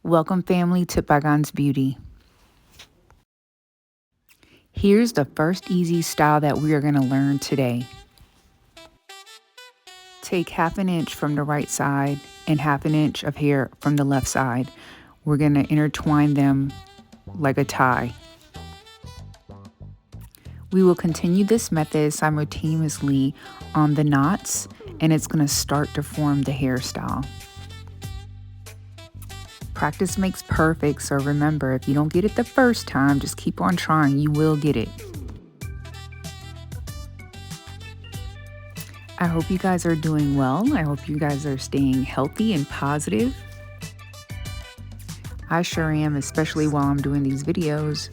Welcome family to Pagan's Beauty. Here's the first easy style that we are going to learn today. Take 1/2 inch from the right side and 1/2 inch of hair from the left side. We're going to intertwine them like a tie. We will continue this method simultaneously on the knots, and it's going to start to form the hairstyle. Practice makes perfect, so remember, if you don't get it the first time, just keep on trying. You will get it. I hope you guys are doing well. I hope you guys are staying healthy and positive. I sure am, especially while I'm doing these videos.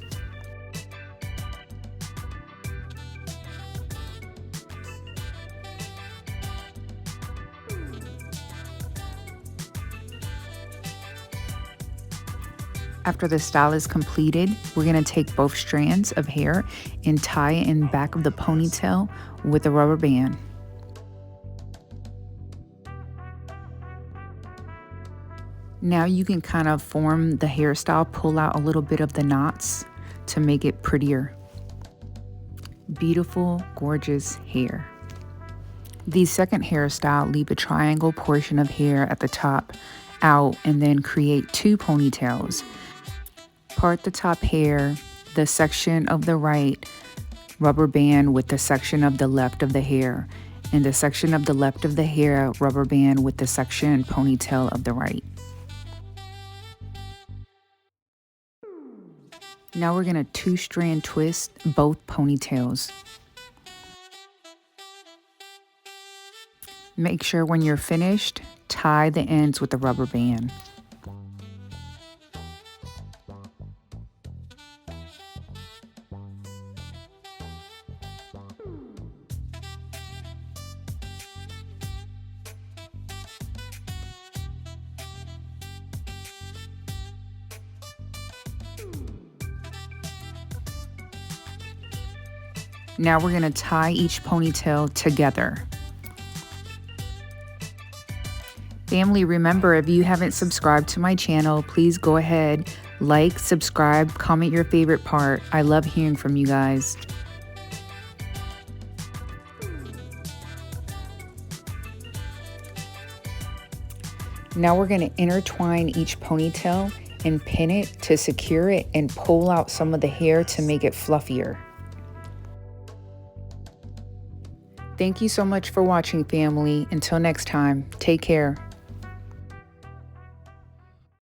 After the style is completed, we're going to take both strands of hair and tie it in the back of the ponytail with a rubber band. Now you can kind of form the hairstyle, pull out a little bit of the knots to make it prettier. Beautiful, gorgeous hair. The second hairstyle, leave a triangle portion of hair at the top out and then create 2 ponytails. Part the top hair, the section of the right rubber band with the section of the left of the hair, and the section of the left of the hair rubber band with the section ponytail of the right. Now we're going to 2-strand twist both ponytails. Make sure when you're finished, tie the ends with the rubber band. Now we're going to tie each ponytail together. Family, remember, if you haven't subscribed to my channel, please go ahead, like, subscribe, comment your favorite part. I love hearing from you guys. Now we're going to intertwine each ponytail and pin it to secure it and pull out some of the hair to make it fluffier. Thank you so much for watching, family. Until next time, take care.